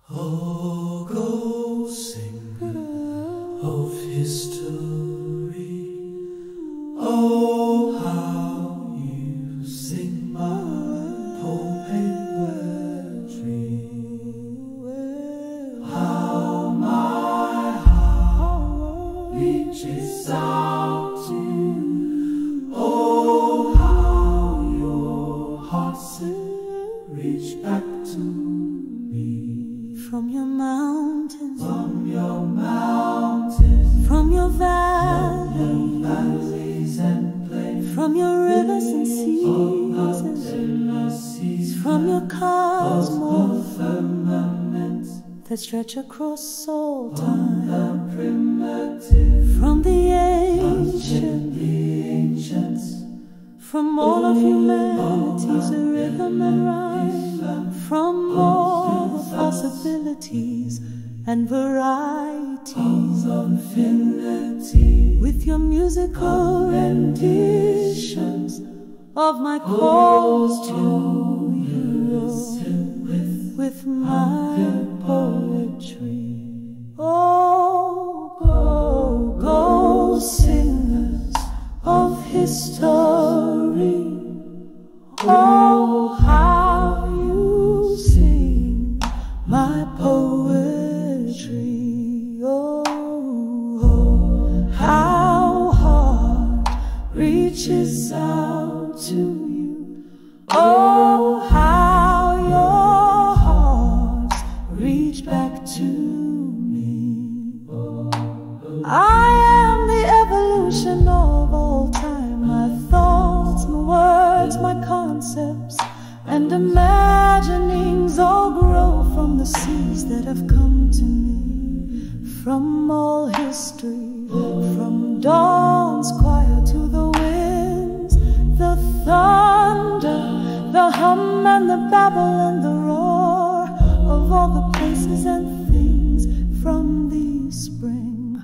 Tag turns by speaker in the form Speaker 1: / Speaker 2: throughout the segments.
Speaker 1: Oh, go sing of history. Oh, how you sing my poetry. How my heart reaches out to you. Oh, how your hearts reach back to me.
Speaker 2: From your mountains,
Speaker 1: from your mountains,
Speaker 2: from your valleys,
Speaker 1: valleys and plains,
Speaker 2: from your rivers and seas, from your cosmos that stretch across all time, from the ancients, from all of humanity's rhythm and rhyme, from all the possibilities and varieties
Speaker 1: of infinity,
Speaker 2: with your musical renditions of my calls to you, with my poetry. Oh, go singers of history. Oh, how you sing my poetry. Oh, how heart reaches out to you. Oh, how your hearts reach back to me. I am the evolution of all time, my thoughts, my words, my concepts and imaginings all grow from the seeds that have come to me, from all history, from dawn's choir to the winds, the thunder, the hum and the babble and the roar of all the places and things from the spring.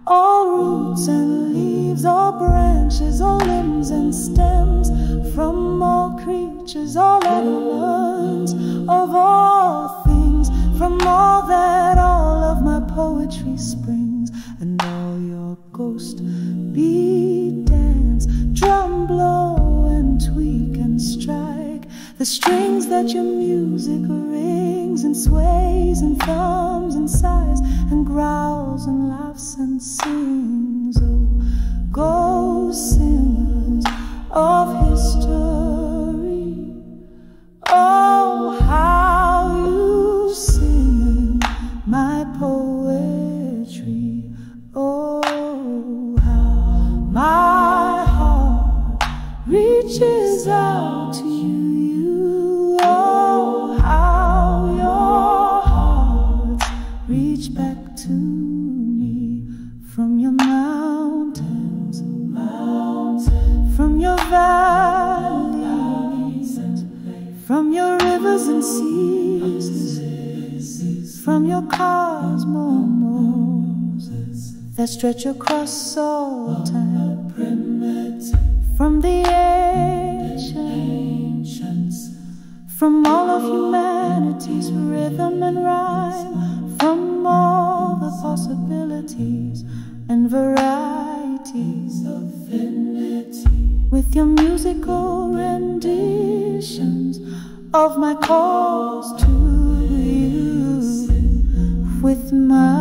Speaker 2: All roots and leaves, all branches, all limbs and stems, from all creatures, all elements of all things, from all that all of my poetry springs, and all your ghost beat, dance, drum, blow and tweak and strike the strings that your music rings and sways and thums and sighs and growls and laughs and sings. Oh, go singers of history. Oh, how you sing my poetry. Oh, how my heart reaches out to you. Oh, how your hearts reach back to me, from your mountains, from your valleys, from your rivers and seas, from your cosmos that stretch across all time, from the ancients, from all of humanity's rhythm and rhyme, from all the possibilities and varieties of infinity, with your musical renditions of my calls to you, with my